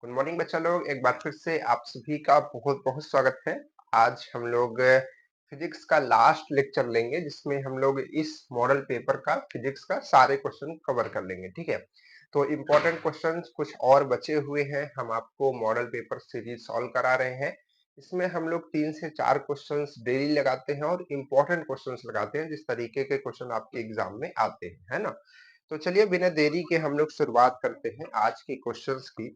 Good morning बच्चा लोग, एक बार फिर से आप सभी का बहुत बहुत स्वागत है। आज हम लोग फिजिक्स का लास्ट लेक्चर लेंगे जिसमें हम लोग इस मॉडल पेपर का फिजिक्स का सारे क्वेश्चन कवर कर लेंगे। ठीक है, तो इम्पोर्टेंट क्वेश्चंस कुछ और बचे हुए हैं। हम आपको मॉडल पेपर सीरीज सॉल्व करा रहे हैं। इसमें हम लोग 3 से 4 क्वेश्चंस डेली लगाते हैं और इम्पोर्टेंट क्वेश्चंस लगाते हैं जिस तरीके के क्वेश्चन आपके एग्जाम में आते हैं, है ना। तो चलिए बिना देरी के हम लोग शुरुआत करते हैं आज के क्वेश्चंस की।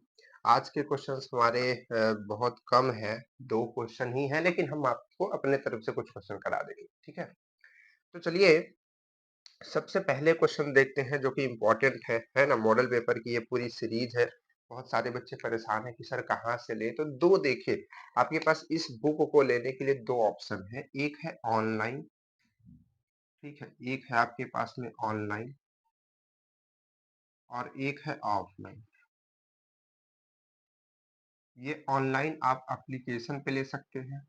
आज के क्वेश्चंस हमारे बहुत कम है, 2 क्वेश्चन ही है, लेकिन हम आपको अपने तरफ से कुछ क्वेश्चन करा देंगे। ठीक है, तो चलिए सबसे पहले क्वेश्चन देखते हैं जो कि इम्पोर्टेंट है ना। मॉडल पेपर की ये पूरी सीरीज है। बहुत सारे बच्चे परेशान हैं कि सर कहाँ से ले, तो दो देखिए आपके पास इस बुक को लेने के लिए 2 ऑप्शन है। एक है ऑनलाइन, ठीक है, एक है आपके पास में ऑनलाइन और एक है ऑफलाइन। ये ऑनलाइन आप एप्लीकेशन पे ले सकते हैं।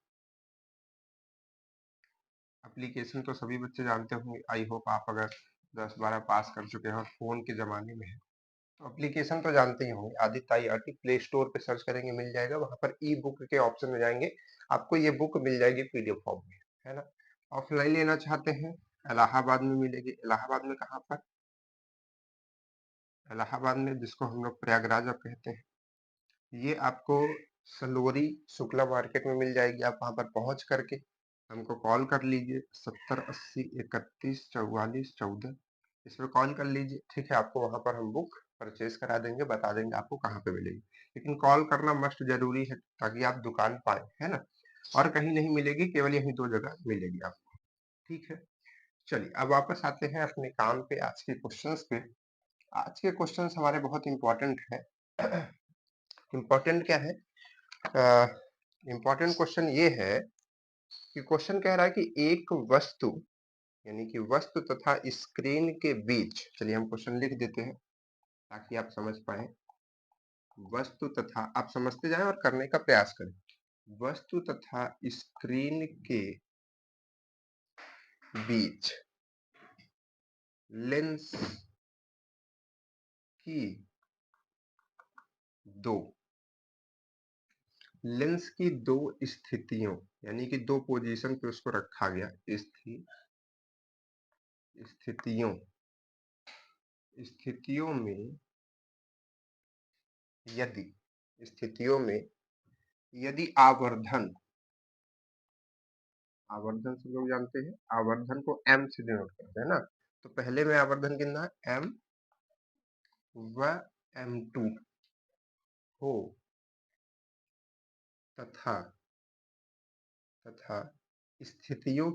एप्लीकेशन तो सभी बच्चे जानते होंगे। आई होप आप अगर 10-12 पास कर चुके हैं और फोन के जमाने में है तो एप्लीकेशन तो जानते ही होंगे। आदित्य IIT प्ले स्टोर पे सर्च करेंगे मिल जाएगा, वहां पर ई बुक के ऑप्शन में जाएंगे, आपको ये बुक मिल जाएगी PDF फॉर्म में, है ना। ऑफलाइन लेना चाहते हैं, इलाहाबाद में मिलेगी। इलाहाबाद में कहाँ पर? इलाहाबाद में जिसको हम लोग प्रयागराज अब कहते हैं, ये आपको सलोरी शुक्ला मार्केट में मिल जाएगी। आप वहां पर पहुंच करके हमको कॉल कर लीजिए, 7080 31 44 14 इस पर कॉल कर लीजिए। ठीक है, आपको वहां पर हम बुक परचेज करा देंगे, बता देंगे आपको कहाँ पे मिलेगी। लेकिन कॉल करना मस्ट जरूरी है ताकि आप दुकान पाए, है ना। और कहीं नहीं मिलेगी, केवल यही 2 जगह मिलेगी आपको। ठीक है, चलिए अब वापस आते हैं अपने काम पे, आज के क्वेश्चंस पे। आज के क्वेश्चंस हमारे बहुत इंपॉर्टेंट है। इंपॉर्टेंट क्या है? इम्पोर्टेंट क्वेश्चन ये है कि क्वेश्चन कह रहा है कि एक वस्तु यानी कि वस्तु तथा स्क्रीन के बीच, चलिए हम क्वेश्चन लिख देते हैं ताकि आप समझ पाए। वस्तु तथा, आप समझते जाएं और करने का प्रयास करें। वस्तु तथा स्क्रीन के बीच लेंस की दो लेंस की दो स्थितियों यानी कि 2 पोजीशन पे उसको रखा गया। स्थितियों स्थितियों में यदि स्थितियों में यदि आवर्धन सब लोग जानते हैं, आवर्धन को m से डिनोट करते हैं ना। तो पहले में आवर्धन कितना है? m व m2 हो तथा तथा स्थितियों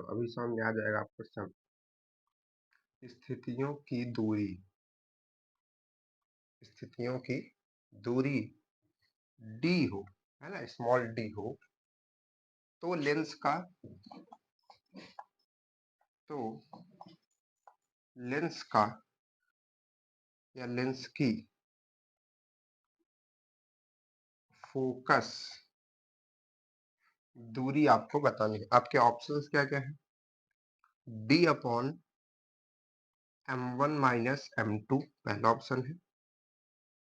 अभी सामने आ जाएगा आपको सब। स्थितियों की दूरी d हो, है ना, स्मॉल d हो, तो तो लेंस का या लेंस की फोकस दूरी आपको बतानी है। आपके ऑप्शंस क्या क्या है? d upon m1 minus m2 पहला ऑप्शन है,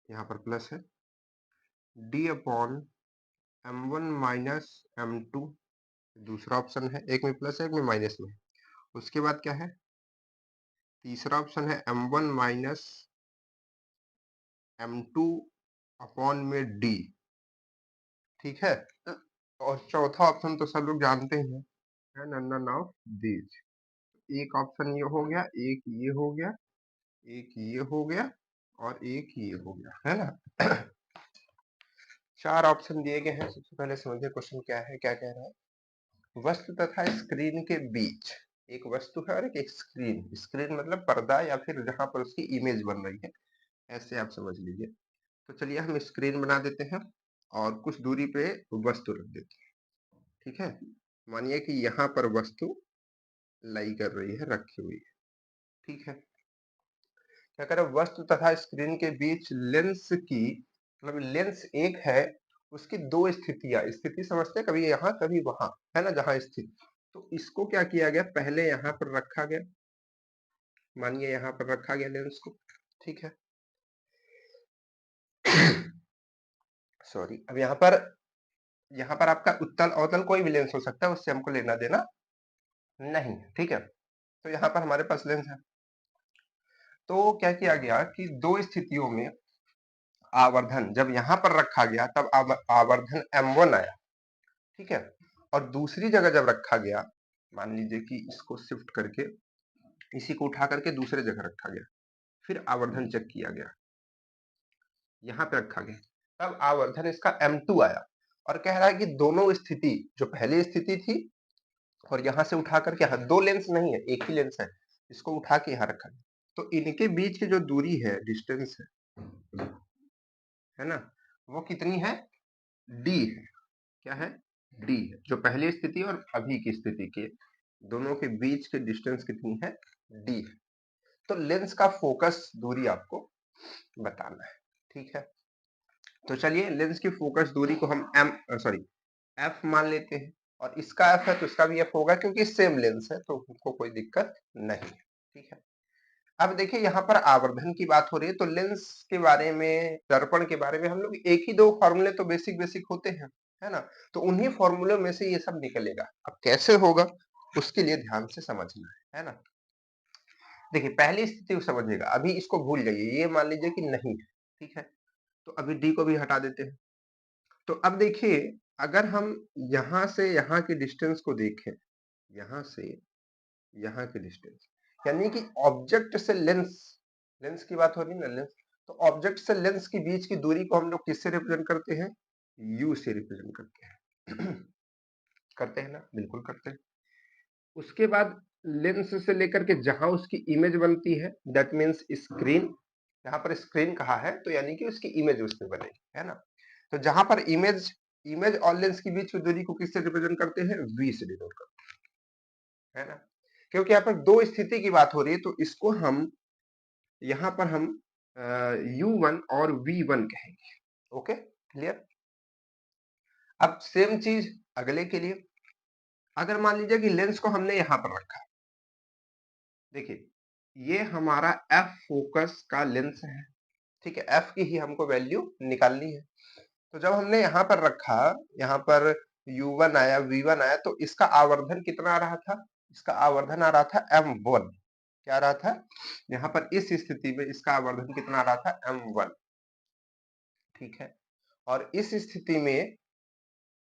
यहाँ पर प्लस है। d upon m1 minus m2 दूसरा ऑप्शन है, एक में प्लस है एक में माइनस में। उसके बाद क्या है? तीसरा ऑप्शन है m1 माइनस m2 अपॉन में d। ठीक है, और चौथा ऑप्शन तो सब लोग जानते ही हैं, है नन ऑफ दीज। एक ऑप्शन ये हो गया, एक ये हो गया, एक ये हो गया और एक ये हो गया, है ना। 4 ऑप्शन दिए गए हैं। सबसे पहले समझिए क्वेश्चन क्या है, क्या कह रहा है। वस्तु तथा स्क्रीन के बीच एक वस्तु है और एक स्क्रीन। स्क्रीन मतलब पर्दा या फिर जहां पर उसकी इमेज बन रही है, ऐसे आप समझ लीजिए। तो चलिए हम स्क्रीन बना देते हैं और कुछ दूरी पे वस्तु रख देते हैं। ठीक है, मानिए कि यहाँ पर वस्तु लाई कर रही है, रखी हुई है। ठीक है, क्या करें, वस्तु तथा स्क्रीन के बीच लेंस की, मतलब लेंस एक है, उसकी 2 स्थितियां, स्थिति समझते हैं, कभी यहाँ कभी वहां, है ना, जहां स्थित। तो इसको क्या किया गया, पहले यहाँ पर रखा गया, मानिए यहाँ पर रखा गया लेंस को। ठीक है, सॉरी, अब यहाँ पर आपका उत्तल अवतल कोई भी लेंस हो सकता है, उससे हमको लेना देना नहीं, ठीक है। तो यहाँ पर हमारे पास लेंस है, तो क्या किया गया कि दो स्थितियों में आवर्धन जब यहाँ पर रखा गया तब आवर्धन m1 आया, ठीक है। और दूसरी जगह जब रखा गया, मान लीजिए कि इसको शिफ्ट करके इसी को उठा करके दूसरे जगह रखा गया, फिर आवर्धन चेक किया गया, यहाँ पे रखा गया, तब आवर्धन इसका m2 आया। और कह रहा है कि दोनों स्थिति, जो पहली स्थिति थी और यहाँ से उठा करके, यहाँ दो लेंस नहीं है, एक ही लेंस है, इसको उठा के यहाँ रखा गया, तो इनके बीच की जो दूरी है, डिस्टेंस है ना, वो कितनी है, d है। क्या है, d है। जो पहली स्थिति और अभी की स्थिति के दोनों के बीच की डिस्टेंस कितनी है, d है। तो लेंस का फोकस दूरी आपको बताना है, ठीक है। तो चलिए लेंस की फोकस दूरी को हम f मान लेते हैं, और इसका f है तो इसका भी f होगा, क्योंकि सेम लेंस है तो हमको कोई दिक्कत नहीं है, ठीक है। अब देखिए यहाँ पर आवर्धन की बात हो रही है, तो लेंस के बारे में, दर्पण के बारे में हम लोग एक ही दो फॉर्मूले तो बेसिक होते हैं, है ना, तो उन्हीं फॉर्मूलों में से ये सब निकलेगा। अब कैसे होगा उसके लिए ध्यान से समझना है ना। देखिए पहली स्थिति को समझिएगा, अभी इसको भूल जाइए, ये मान लीजिए कि नहीं है, ठीक है। तो अभी डी को भी हटा देते हैं। तो अब देखिए, अगर हम यहाँ से यहाँ की डिस्टेंस को देखें, यहाँ से यहाँ की डिस्टेंस, यानी कि ऑब्जेक्ट से लेंस, लेंस की बात हो रही है ना, लेंस, तो ऑब्जेक्ट से लेंस के बीच की दूरी को हम लोग किससे रिप्रेजेंट करते हैं, u से रिप्रेजेंट करते हैं करते हैं ना, बिल्कुल करते हैं। उसके बाद लेंस से लेकर के जहां उसकी इमेज बनती है, दैट मीन्स स्क्रीन, यहाँ पर स्क्रीन कहा है तो यानी कि उसकी इमेज उसमें बनेगी, है ना। तो जहां पर इमेज इमेज और लेंस के बीच की दूरी को किससे रिप्रेजेंट करते हैं, v से डिनोट करते हैं, है ना। क्योंकि यहाँ पर दो स्थिति की बात हो रही है, तो इसको हम यहाँ पर हम u1 और v1 कहेंगे, ओके, क्लियर। अब सेम चीज अगले के लिए, अगर मान लीजिए कि लेंस को हमने यहाँ पर रखा, देखिए ये हमारा f फोकस का लेंस है, ठीक है, f की ही हमको वैल्यू निकालनी है। तो जब हमने यहाँ पर रखा, यहाँ पर u1 आया, v1 आया, तो इसका आवर्धन कितना आ रहा था, इसका आवर्धन आ रहा था m1। क्या आ रहा था, यहाँ पर इस स्थिति में इसका आवर्धन कितना आ रहा था, m1, ठीक है। और इस स्थिति में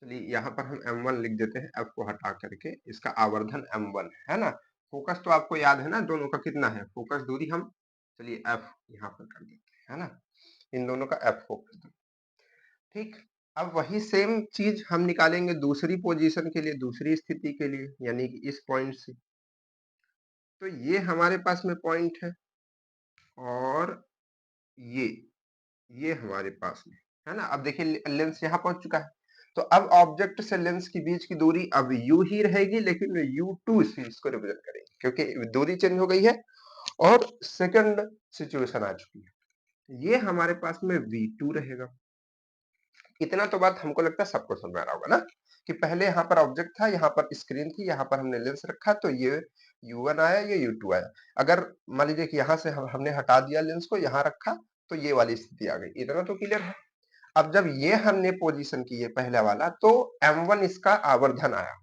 चलिए यहाँ पर हम m1 लिख देते हैं, f को हटा करके, इसका आवर्धन m1 है ना। फोकस तो आपको याद है ना, दोनों का कितना है, फोकस दूरी हम चलिए f यहाँ पर कर देते हैं, है ना, इन दोनों का f फोकस दूरी, ठीक। अब वही सेम चीज हम निकालेंगे दूसरी पोजीशन के लिए, दूसरी स्थिति के लिए, यानी कि इस पॉइंट से। तो ये हमारे पास में पॉइंट है, और ये हमारे पास में, है ना। अब देखिए लेंस यहाँ पहुंच चुका है, तो अब ऑब्जेक्ट से लेंस के बीच की दूरी अब u ही रहेगी, लेकिन u2 से इसको रिप्रेजेंट करेंगे, क्योंकि दूरी चेंज हो गई है और सेकंड सिचुएशन आ चुकी है। ये हमारे पास में v2 रहेगा। इतना तो बात हमको लगता है सबको समझ में आ रहा होगा ना, कि पहले यहाँ पर ऑब्जेक्ट था, यहाँ पर स्क्रीन थी, यहाँ पर हमने लेंस रखा, तो ये u1 आया, ये u2 आया। अगर मान लीजिए कि यहाँ से हमने हटा दिया लेंस को, यहाँ रखा, तो ये वाली स्थिति आ गई। इतना तो क्लियर है। अब जब ये हमने पोजीशन की है पहला वाला, तो m1 इसका आवर्धन आया।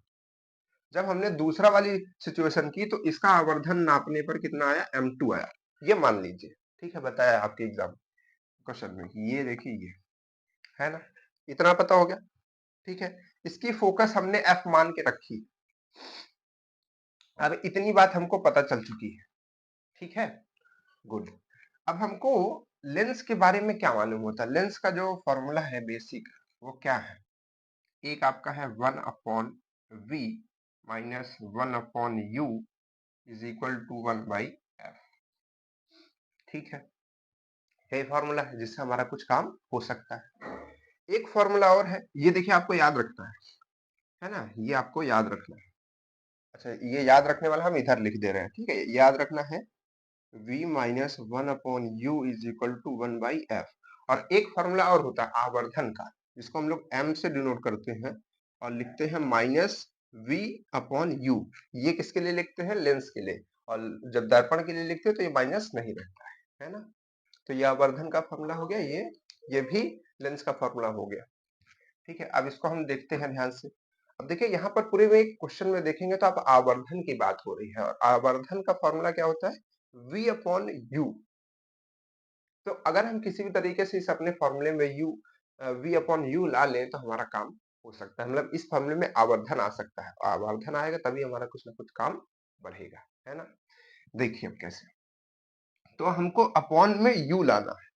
जब हमने दूसरा वाली सिचुएशन की, तो इसका आवर्धन नापने पर कितना आया, m2 आया। ये मान लीजिए, ठीक है, बताया आपके एग्जाम क्वेश्चन में, ये देखिए ये है ना, इतना पता हो गया, ठीक है। इसकी फोकस हमने f मान के रखी। अब इतनी बात हमको पता चल चुकी है, ठीक है, गुड। अब हमको लेंस के बारे में क्या मालूम होता है, लेंस का जो फॉर्मूला है बेसिक, वो क्या है, एक आपका है 1/v minus 1/u is equal to 1/f, ठीक है। ये फॉर्मूला है जिससे हमारा कुछ काम हो सकता है। एक फॉर्मूला और है, ये देखिए आपको याद रखना है ना, ये आपको याद रखना है। अच्छा, ये याद रखने वाला हम इधर लिख दे रहे हैं, ठीक है, याद रखना है v minus 1/u is equal to 1/f। और एक फॉर्मूला और होता है आवर्धन का, जिसको हम लोग m से डिनोट करते हैं और लिखते हैं माइनस v/u। ये किसके लिए लिखते हैं, लेंस के लिए, और जब दर्पण के लिए लिखते हैं तो ये माइनस नहीं रहता है ना। तो ये आवर्धन का फॉर्मूला हो गया, ये भी लेंस का फॉर्मूला हो गया। ठीक है, अब इसको हम देखते हैं ध्यान से। अब देखिए यहाँ पर पूरे में क्वेश्चन में देखेंगे तो आप आवर्धन की बात हो रही है और आवर्धन का फॉर्मूला क्या होता है, v अपॉन यू। तो अगर हम किसी भी तरीके से इस अपने फॉर्मूले में v अपॉन यू ला लें तो हमारा काम हो सकता है, मतलब इस फॉर्मूले में आवर्धन आ सकता है। आवर्धन आएगा तभी हमारा कुछ ना कुछ काम बढ़ेगा, है ना। देखिए अब कैसे, तो हमको अपॉन में u लाना है,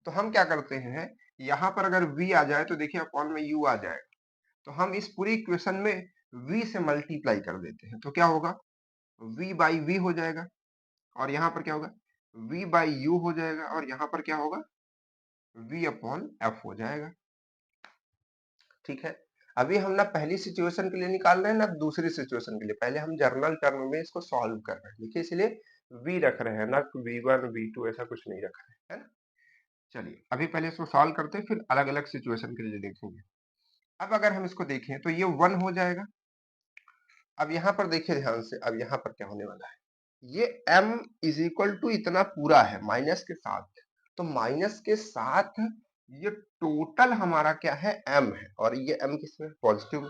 तो हम क्या करते हैं, यहाँ पर अगर v आ जाए तो देखिए अपॉन में u आ जाएगा, तो हम इस पूरी इक्वेशन में v से मल्टीप्लाई कर देते हैं, तो क्या होगा, v बाई v हो जाएगा, और यहाँ पर क्या होगा, v बाई यू हो जाएगा, और यहाँ पर क्या होगा, v अपॉन f हो जाएगा। ठीक है, अभी हम ना पहली सिचुएशन के लिए निकाल रहे हैं ना दूसरी सिचुएशन के लिए, पहले हम जर्नल टर्म में इसको सॉल्व कर रहे हैं, देखिए इसलिए v रख रहे हैं ना, v1 v2 ऐसा कुछ नहीं रख रहे हैं, है ना। चलिए अभी पहले इसको सॉल्व करते हैं, फिर अलग अलग सिचुएशन के लिए देखेंगे। अब अगर हम इसको देखें तो ये 1 हो जाएगा। अब यहाँ पर देखिए ध्यान से, अब यहाँ पर क्या होने वाला है, ये m इज इक्वल टू इतना पूरा है माइनस के साथ, तो माइनस के साथ ये टोटल हमारा क्या है, m है, और ये m किसमें पॉजिटिव,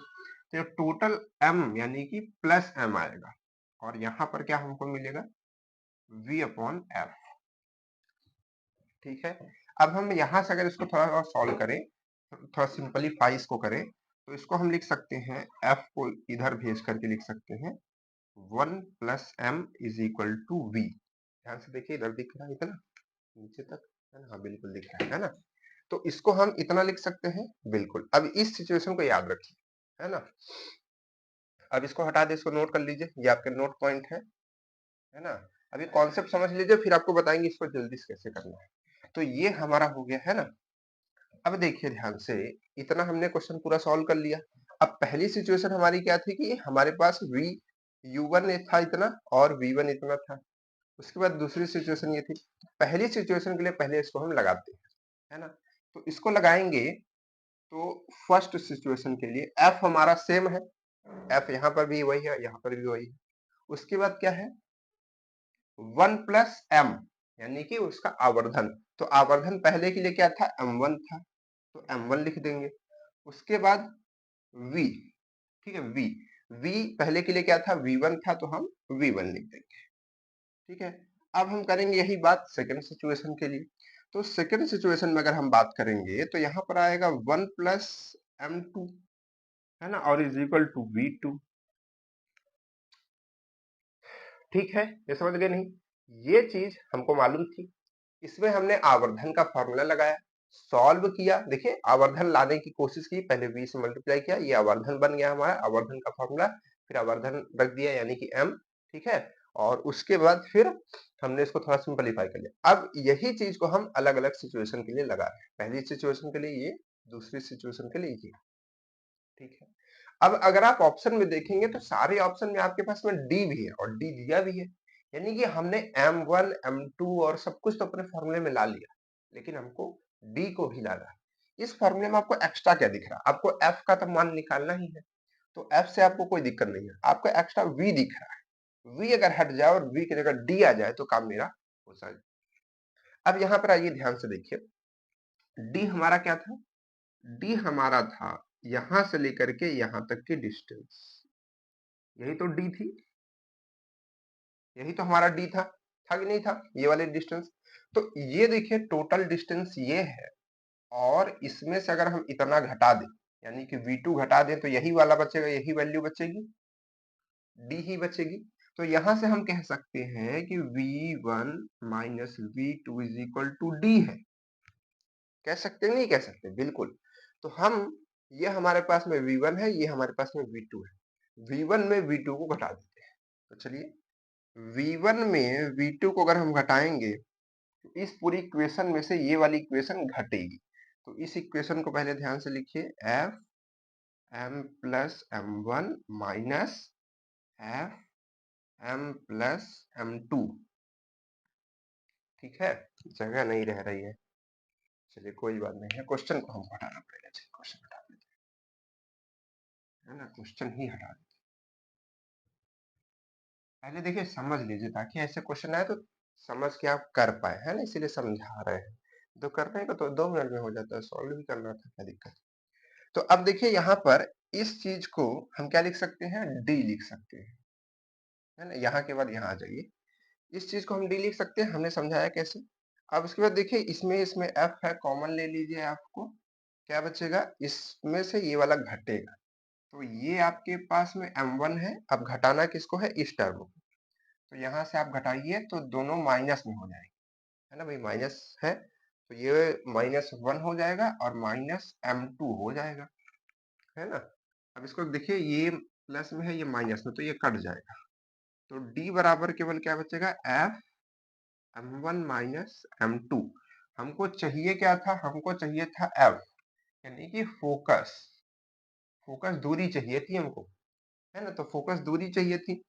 तो ये टोटल m यानी कि प्लस m आएगा, और यहाँ पर क्या हमको मिलेगा, v अपॉन f। ठीक है, अब हम यहाँ से अगर इसको थोड़ा और सॉल्व करें, थोड़ा सिंपलीफाई इसको करें, तो इसको हम लिख सकते हैं, f को इधर भेज करके लिख सकते हैं 1 plus m is equal to v। ध्यान से देखिए, इधर दिख रहा है इतना नीचे तक, है ना, हाँ बिल्कुल दिख रहा है ना। तो इसको हम इतना लिख सकते हैं, बिल्कुल। अब इस सिचुएशन को याद रखिए, है ना। अब इसको हटा दे, इसको नोट कर लीजिए, ये आपके नोट पॉइंट है ना। अभी कॉन्सेप्ट समझ लीजिए, फिर आपको बताएंगे इसको जल्दी से कैसे करना है। तो ये हमारा हो गया, है ना। अब देखिए ध्यान से, इतना हमने क्वेश्चन पूरा सॉल्व कर लिया। अब पहली सिचुएशन हमारी क्या थी कि हमारे पास u1 था इतना और v1 इतना था। उसके बाद दूसरी सिचुएशन ये थी, पहली सिचुएशन के लिए पहले इसको हम लगाते हैं, है ना। तो इसको लगाएंगे तो फर्स्ट सिचुएशन के लिए f हमारा सेम है, f यहाँ पर भी वही है, यहाँ पर भी वही है। उसके बाद क्या है, 1 प्लस m यानी कि उसका आवर्धन, तो आवर्धन पहले के लिए क्या था, m1 था, तो m1 लिख देंगे। उसके बाद v, ठीक है, v पहले के लिए क्या था, v1 था, तो हम v1 लिख देंगे। ठीक है, अब हम करेंगे यही बात सेकंड सिचुएशन के लिए। तो सेकंड सिचुएशन में अगर हम बात करेंगे तो यहाँ पर आएगा 1 प्लस m2, है ना, और इज इक्वल टू v2। ठीक है, ये समझ गए नहीं, ये चीज हमको मालूम थी। इसमें हमने आवर्धन का फॉर्मूला लगाया, सॉल्व किया, देखिए आवर्धन लाने की कोशिश की, पहले v से मल्टीप्लाई किया, ये आवर्धन बन गया हमारा, आवर्धन का फॉर्मूला, फिर आवर्धन रख दिया यानी कि m। ठीक है, और उसके बाद फिर हमने इसको थोड़ा सिंपलीफाई कर लिया। अब यही चीज को हम अलग अलग सिचुएशन के लिए लगा रहे हैं, पहली सिचुएशन के लिए ये, दूसरी सिचुएशन के लिए ये। ठीक है, अब अगर आप ऑप्शन में देखेंगे तो सारे ऑप्शन में आपके पास में डी भी है और डी दिया भी है, यानी कि हमने m1 m2 और सब कुछ तो अपने फॉर्मूले में ला लिया, लेकिन हमको डी को भी लाना है। इस फॉर्मूले में आपको एक्स्ट्रा क्या दिख रहा है, आपको f का तो मान निकालना ही है, तो f से आपको कोई दिक्कत नहीं है, आपको एक्स्ट्रा v दिख रहा है, v अगर हट जाए और v की जगह d आ जाए तो काम मेरा हो जाए। अब यहाँ पर आइए ध्यान से देखिए, d हमारा क्या था, d हमारा था यहां से लेकर के यहां तक की डिस्टेंस, यही तो d थी, यही तो हमारा d था कि नहीं था, ये वाले डिस्टेंस। तो ये देखिए टोटल डिस्टेंस ये है, और इसमें से अगर हम इतना घटा दें यानी कि v2 घटा दें तो यही वाला बचेगा, यही वैल्यू बचेगी, d ही बचेगी। तो यहां से हम कह सकते हैं कि v1 minus v2 is equal to d है। कह सकते हैं, नहीं कह सकते, बिल्कुल। तो हम, ये हमारे पास में v1 है, ये हमारे पास में v2 है, v1 में v2 को घटा देते हैं। तो चलिए v1 में v2 को अगर हम घटाएंगे तो इस पूरी इक्वेशन में से ये वाली इक्वेशन घटेगी। तो इस इक्वेशन को पहले ध्यान से लिखिए, F M plus M one minus F M plus M two. ठीक है, जगह नहीं रह रही है, चलिए कोई बात नहीं है, क्वेश्चन को हमको हटाना पड़ेगा, चलिए क्वेश्चन हटा देते हैं, है ना, क्वेश्चन ही हटा देते हैं। पहले देखिए समझ लीजिए, ताकि ऐसे क्वेश्चन आए तो समझ के आप कर पाए, है ना, इसीलिए समझा रहे हैं। तो करने को तो 2 मिनट में हो जाता है, सॉल्व भी करना था, क्या दिक्कत। तो अब देखिए यहाँ पर इस चीज को हम क्या लिख सकते हैं, डी लिख सकते हैं, है ना। यहाँ के बाद यहाँ आ जाइए, इस चीज को हम डी लिख सकते हैं, हमने समझाया कैसे। अब उसके बाद देखिए इसमें एफ है, कॉमन ले लीजिए, एफ को क्या बचेगा, इसमें से ये वाला घटेगा, तो ये आपके पास में m1 है। अब घटाना किसको है, इस टर्म को, तो यहाँ से आप घटाइए तो दोनों माइनस में हो जाएंगे, है ना भाई, माइनस है तो ये -1 हो जाएगा और -m2 हो जाएगा, है ना। अब इसको देखिए, ये प्लस में है, ये माइनस में, तो ये कट जाएगा, तो d बराबर केवल क्या बचेगा, f m1 माइनस m2। हमको चाहिए क्या था, हमको चाहिए था f, यानी कि फोकस, फोकस दूरी चाहिए थी हमको, है ना। तो फोकस दूरी चाहिए थी,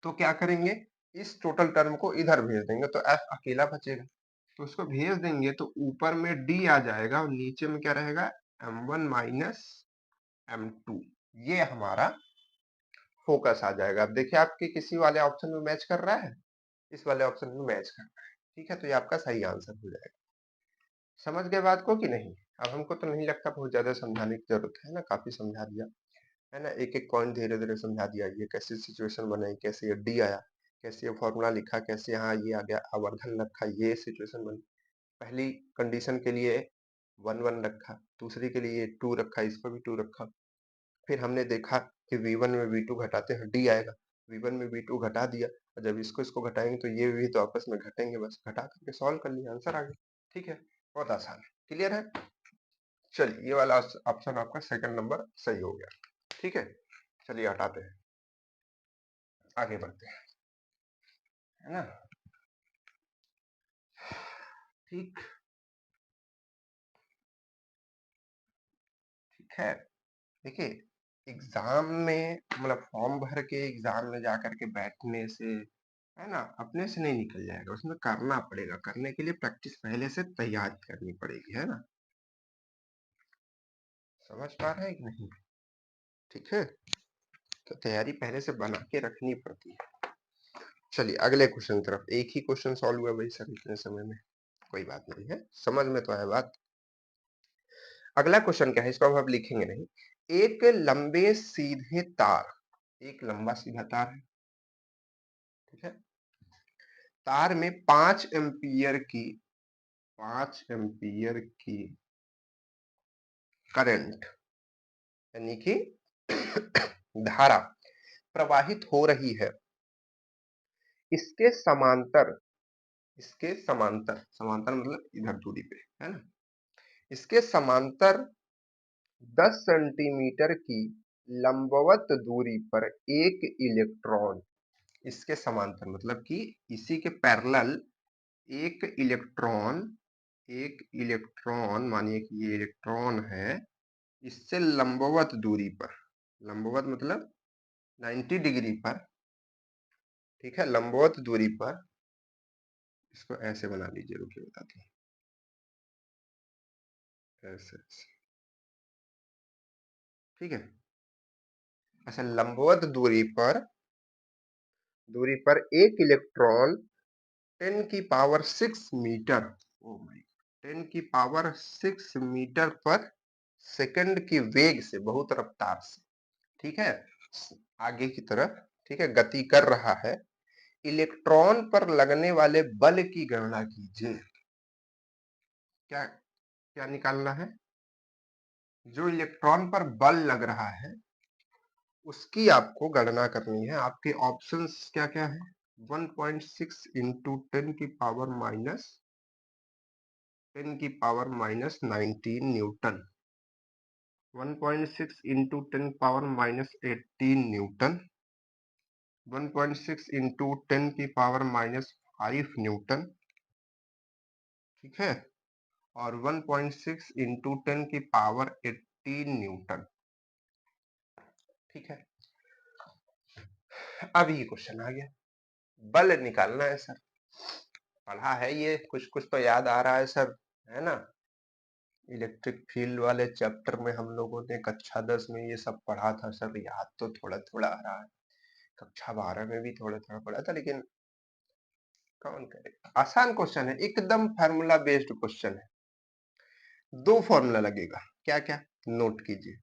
तो क्या करेंगे, इस टोटल टर्म को इधर भेज देंगे, तो f अकेला बचेगा, तो उसको भेज देंगे तो ऊपर में d आ जाएगा और नीचे में क्या रहेगा, m1 माइनस m2। ये हमारा फोकस आ जाएगा। अब देखिए आपके किसी वाले ऑप्शन में मैच कर रहा है, इस वाले ऑप्शन में मैच कर रहा है, ठीक है, तो ये आपका सही आंसर हो जाएगा। समझ गए बात को कि नहीं। अब हमको तो नहीं लगता बहुत ज्यादा समझाने की जरूरत है ना, काफी समझा दिया, है ना। एक एक पॉइंट धीरे धीरे समझा दिया, ये कैसे सिचुएशन बनाई, कैसे ये डी आया, कैसे ये फॉर्मूला लिखा, कैसे यहाँ ये आ गया, आवर्धन रखा, ये सिचुएशन बनी। पहली कंडीशन के लिए 1 रखा, दूसरी के लिए 2 रखा, इस पर भी 2 रखा। फिर हमने देखा कि V1 में V2 घटाते हैं D आएगा, V1 में V2 घटा दिया, और जब इसको इसको घटाएंगे तो ये भी तो आपस में घटेंगे, बस घटा करके सॉल्व कर लिया, आंसर आ गया। ठीक है, बहुत आसान है, क्लियर है। चलिए ये वाला ऑप्शन आपका सेकंड नंबर सही हो गया, ठीक है। चलिए हटाते हैं, आगे बढ़ते हैं, है ना। ठीक, ठीक है। देखिए एग्जाम में मतलब फॉर्म भर के एग्जाम में जाकर के बैठने से, है ना, अपने से नहीं निकल जाएगा, उसमें करना पड़ेगा, करने के लिए प्रैक्टिस पहले से तैयार करनी पड़ेगी, है ना। समझ पा रहे हैं कि नहीं, ठीक है, तो तैयारी पहले से बना के रखनी पड़ती है। चलिए अगले क्वेश्चन की तरफ, एक ही क्वेश्चन सॉल्व हुआ भाई सर इतने समय में, कोई बात नहीं है, समझ में तो है बात। अगला क्वेश्चन क्या है, इसको अब लिखेंगे नहीं। एक लंबे सीधे तार, एक लंबा सीधा तार है, ठीक है, तार में 5 एम्पियर की, 5 एम्पियर की करंट, यानी कि धारा प्रवाहित हो रही है, इसके समांतर, इसके समांतर, समांतर मतलब इधर दूरी पे, है ना, इसके समांतर 10 सेंटीमीटर की लंबवत दूरी पर एक इलेक्ट्रॉन, इसके समांतर मतलब कि इसी के पैरेलल एक इलेक्ट्रॉन, एक इलेक्ट्रॉन मानिए कि ये इलेक्ट्रॉन है, इससे लंबवत दूरी पर, लंबवत मतलब 90 डिग्री पर, ठीक है, लंबवत दूरी पर, इसको ऐसे बना लीजिए, रुकिए बताते हैं, ऐसे ऐसे, ठीक है। अच्छा, लंबवत दूरी पर एक इलेक्ट्रॉन 10 की पावर 6 मीटर, ओ माय, 10 की पावर 6 मीटर पर सेकंड की वेग से, बहुत रफ्तार से, ठीक है, आगे की तरफ, ठीक है, गति कर रहा है। इलेक्ट्रॉन पर लगने वाले बल की गणना कीजिए। क्या क्या निकालना है, जो इलेक्ट्रॉन पर बल लग रहा है उसकी आपको गणना करनी है। आपके ऑप्शंस क्या क्या है, 1.6 इंटू 10 की पावर माइनस 10 की power minus 19 Newton, 1.6 into 10 power minus 18 Newton, 1.6 into 10 की पावर माइनस 5 न्यूटन, ठीक है, और 1.6 इंटू 10 की पावर 18 न्यूटन, ठीक है। अब ये क्वेश्चन आ गया, बल निकालना है सर, पढ़ा है ये, कुछ कुछ तो याद आ रहा है सर, है ना। इलेक्ट्रिक फील्ड वाले चैप्टर में हम लोगों ने कक्षा 10 में ये सब पढ़ा था सर, याद तो थोड़ा थोड़ा आ रहा है, कक्षा 12 में भी थोड़ा थोड़ा पढ़ा था, लेकिन कौन करेगा? आसान क्वेश्चन है, एकदम फार्मूला बेस्ड क्वेश्चन है। 2 फॉर्मूला लगेगा, क्या क्या नोट कीजिए।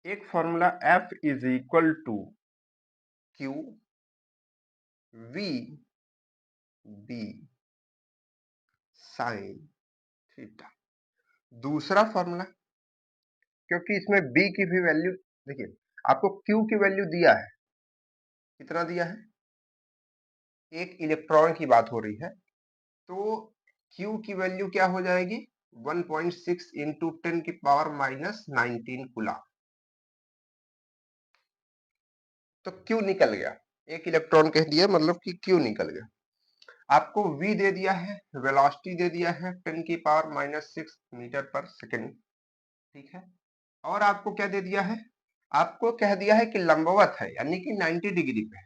एक formula F is equal to Q V B sine theta. दूसरा फॉर्मूला, क्योंकि इसमें बी की भी वैल्यू, देखिए आपको क्यू की वैल्यू दिया है, कितना दिया है, एक इलेक्ट्रॉन की बात हो रही है, तो क्यू की वैल्यू क्या हो जाएगी, 1.6 इंटू 10 की पावर माइनस 19 कूलम। तो क्यू निकल गया, एक इलेक्ट्रॉन कह दिया मतलब कि क्यू निकल गया। आपको v दे दिया है, वेलोसिटी दे दिया है 10 की पावर माइनस 6 मीटर पर सेकेंड, ठीक है। और आपको क्या दे दिया है, आपको कह दिया है कि लंबवत है यानी कि 90 डिग्री पे है,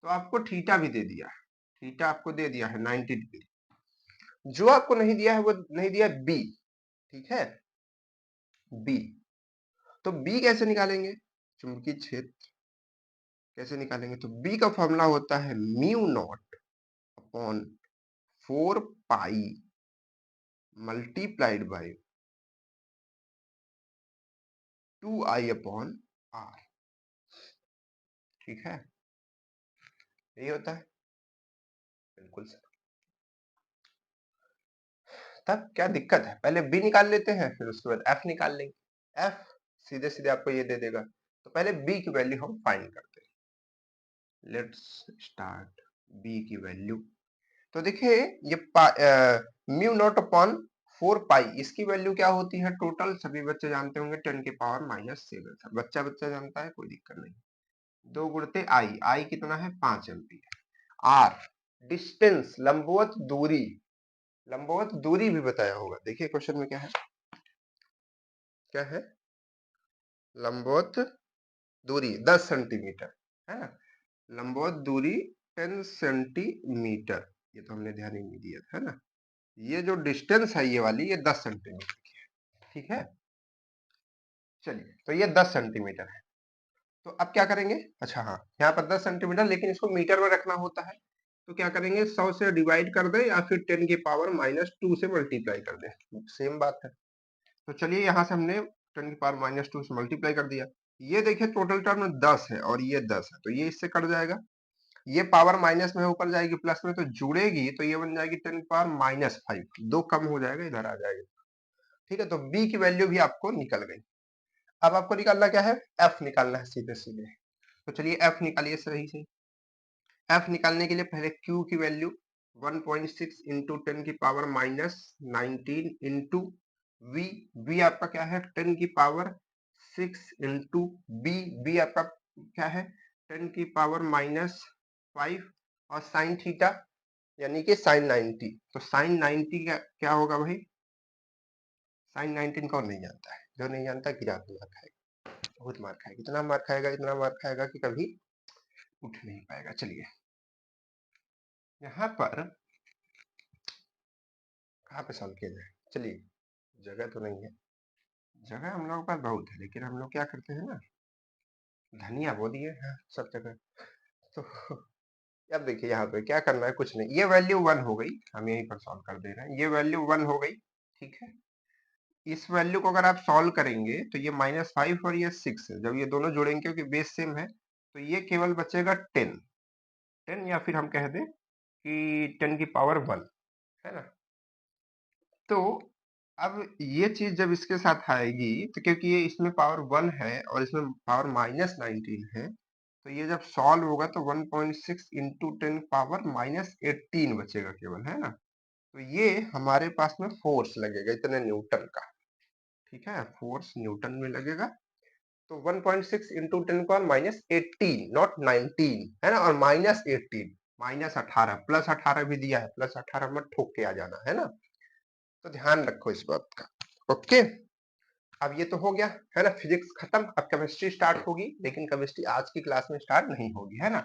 तो आपको थीटा भी दे दिया है, थीटा आपको दे दिया है 90 डिग्री। जो आपको नहीं दिया है वो नहीं दिया है बी, ठीक है, बी। तो बी कैसे निकालेंगे, चुंबकीय क्षेत्र कैसे निकालेंगे, तो बी का फॉर्मूला होता है mu not upon 4 pi multiplied by 2i upon R, ठीक है, यही होता है, बिल्कुल सर। तब क्या दिक्कत है, पहले बी निकाल लेते हैं, फिर उसके बाद एफ निकाल लेंगे। एफ सीधे सीधे आपको ये दे देगा, तो पहले बी की वैल्यू हम फाइंड करते हैं। लेट्स स्टार्ट बी की वैल्यू। तो देखिए ये म्यू नॉट अपॉन 4 पाई, इसकी वैल्यू क्या होती है, टोटल सभी बच्चे जानते होंगे 10 की पावर माइनस 7, बच्चा बच्चा जानता है, कोई दिक्कत नहीं। 2 गुणते आई, आई कितना है 5 एम्पीयर। आर डिस्टेंस, लंबवत दूरी, लंबवत दूरी भी बताया होगा, देखिए क्वेश्चन में क्या है, क्या है, लंबवत दूरी 10 सेंटीमीटर है ना, लंबवत दूरी 10 सेंटीमीटर, ये तो हमने ध्यान ही नहीं दिया था, है ना। ये जो डिस्टेंस है ये वाली, ये 10 सेंटीमीटर की है, ठीक है। चलिए, तो ये 10 सेंटीमीटर है, तो अब क्या करेंगे, अच्छा हाँ, यहाँ पर 10 सेंटीमीटर, लेकिन इसको मीटर में रखना होता है, तो क्या करेंगे, 100 से डिवाइड कर दें या फिर 10 की पावर माइनस 2 से मल्टीप्लाई कर दें, सेम बात है। तो चलिए यहाँ से हमने 10 की पावर माइनस 2 से मल्टीप्लाई कर दिया। ये देखिए टोटल टर्म 10 है और ये 10 है, तो ये इससे कट जाएगा, ये पावर माइनस में ऊपर जाएगी प्लस में, तो जुड़ेगी, तो ये बन जाएगी 10 की पावर माइनस 5, 2 कम हो जाएगा, इधर आ जाएगा, ठीक है। तो बी की वैल्यू भी आपको निकल गई। अब आपको निकालना क्या है, एफ निकालना है सीधे सीधे। तो चलिए एफ निकालिए सही से। एफ निकालने के लिए पहले क्यू की वैल्यू 1.6 इंटू 10 की power minus 19 into V, V आपका क्या है 10 की पावर 6 इंटू बी, बी आपका क्या है 10 की पावर माइनस 5, और साइन थीटा यानी कि साइन 90, तो साइन 90 का क्या होगा भाई, साइन 19 कौन नहीं जानता है, जो नहीं जानता गिरा के मार खाएगा, बहुत मार खाएगा, इतना मार खाएगा, इतना मार खाएगा कि कभी उठ नहीं पाएगा। चलिए यहाँ पर कहाँ पे सॉल्व किया जाए, चलिए जगह तो नहीं है, जगह हम लोगों के पास बहुत है, लेकिन हम लोग क्या करते हैं ना, धनिया बो दिए हैं सब जगह। तो अब देखिए यहाँ पे क्या करना है, कुछ नहीं, ये वैल्यू 1 हो गई, हम यहीं पर सॉल्व कर दे रहे हैं, ये वैल्यू 1 हो गई, ठीक है। इस वैल्यू को अगर आप सॉल्व करेंगे तो ये -5 और ये 6 है, जब ये दोनों जोड़ेंगे क्योंकि बेस सेम है, तो ये केवल बचेगा 10, 10 या फिर हम कह दें कि 10 की पावर 1, है ना। तो अब ये चीज जब इसके साथ आएगी, तो क्योंकि ये इसमें पावर 1 है और इसमें पावर माइनस 19 है, तो ये जब सॉल्व होगा तो 1.6 इंटू 10 पावर माइनस 18 बचेगा केवल, है ना। तो ये हमारे पास में फोर्स लगेगा इतने न्यूटन का, ठीक है, फोर्स न्यूटन में लगेगा। तो 1.6 इंटू 10 पावर माइनस 18 नॉट 19, है ना, और माइनस 18, माइनस 18, प्लस 18 भी दिया है, प्लस 18 मत ठोक के आ जाना, है ना, तो ध्यान रखो इस बात का। ओके, अब ये तो हो गया, है ना, फिजिक्स खत्म, अब केमिस्ट्री स्टार्ट होगी, लेकिन केमिस्ट्री आज की क्लास में स्टार्ट नहीं होगी, है ना।